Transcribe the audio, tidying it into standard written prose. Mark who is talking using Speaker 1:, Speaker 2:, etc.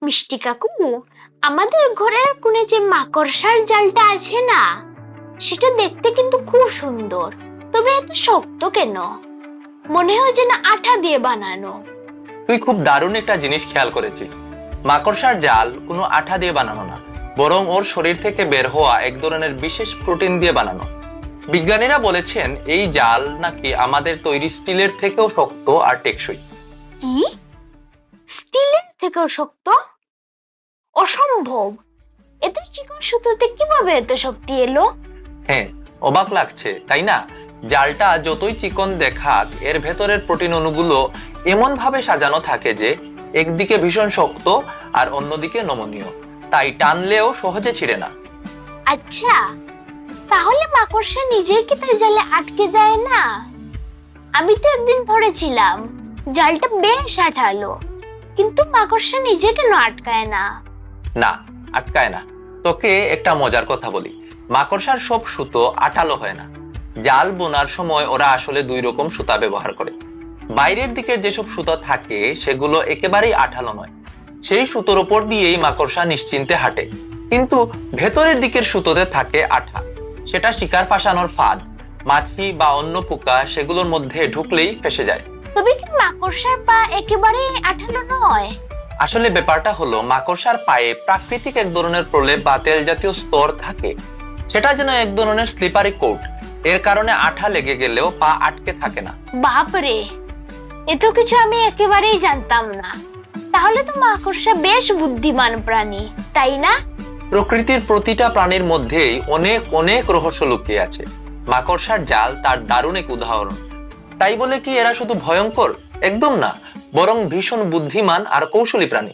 Speaker 1: মিষ্টি কাকু, আমাদের ঘরের কোণে যে মাকড়সার জালটা আছে না, সেটা দেখতে কিন্তু খুব সুন্দর। তবে এত শক্ত কেন? মনে হয় যেন আঠা দিয়ে বানানো।
Speaker 2: তুই খুব দারুণ একটা জিনিস খেয়াল করেছিস। মাকড়সার জাল কোনো আঠা দিয়ে বানানো না, বরং ওর শরীর থেকে বের হওয়া এক ধরনের বিশেষ প্রোটিন দিয়ে বানানো। বিজ্ঞানীরা বলেছেন এই জাল নাকি আমাদের তৈরি স্টিলের থেকেও শক্ত আর টেকসই।
Speaker 1: কি? স্টিলের থেকেও শক্ত? অসম্ভব! এত চিকন সুতোতে কিভাবে এত শক্তি এলো?
Speaker 2: হ্যাঁ, অবাক লাগছে তাই না? জালটা যতই চিকন দেখাক, এর ভেতরের প্রোটিন অণুগুলো এমন ভাবে সাজানো থাকে যে একদিকে ভীষণ শক্ত আর অন্যদিকে নমনীয়, তাই টানলেও সহজে ছিঁড়ে না।
Speaker 1: আচ্ছা, তাহলে মাকড়সা নিজেই কি তার জালে আটকে যায় না? আমি তো একদিন ধরেছিলাম জালটা বেশ আঠালো, কিন্তু মাকড়সা নিজে কেন আটকায় না?
Speaker 2: না, আটকায় না। তোকে একটা মজার কথা বলি, মাকড়সার সব সুতো আঠালো হয় না। জাল বোনার সময় ওরা আসলে দুই রকম সুতা ব্যবহার করে। বাইরের দিকের যেসব সুতো থাকে সেগুলো একেবারেই আঠালো নয়, সেই সুতোর উপর দিয়েই মাকড়সা নিশ্চিন্তে হাঁটে। কিন্তু ভেতরের দিকের সুতোতে থাকে আঠা, সেটা শিকার ফাঁসানোর ফাঁদ। মাছি বা অন্য পোকা সেগুলোর মধ্যে ঢুকলেই ফেঁসে যায়।
Speaker 1: তবে কি মাকড়সার পা একেবারে আঠালো নয়?
Speaker 2: আসলে ব্যাপারটা হলো, মাকড়সার পায়ে প্রাকৃতিক এক ধরনের প্রলেপ বা তেল জাতীয় স্তর থাকে। সেটা যেন এক ধরনের স্লিপারি কোট। এর কারণে আঠা লেগে গেলেও পা আটকে থাকে না।
Speaker 1: বাপরে, এত কিছু আমি একেবারেই জানতাম না। তাহলে তো মাকড়সা বেশ বুদ্ধিমান প্রাণী, তাই না?
Speaker 2: প্রকৃতির প্রতিটা প্রাণীর মধ্যেই অনেক অনেক রহস্য লুকিয়ে আছে। মাকড়সার জাল তার দারুণ এক উদাহরণ। তাই বলে কি এরা শুধু ভয়ঙ্কর? একদম না, বরং ভীষণ বুদ্ধিমান আর কৌশলী প্রাণী।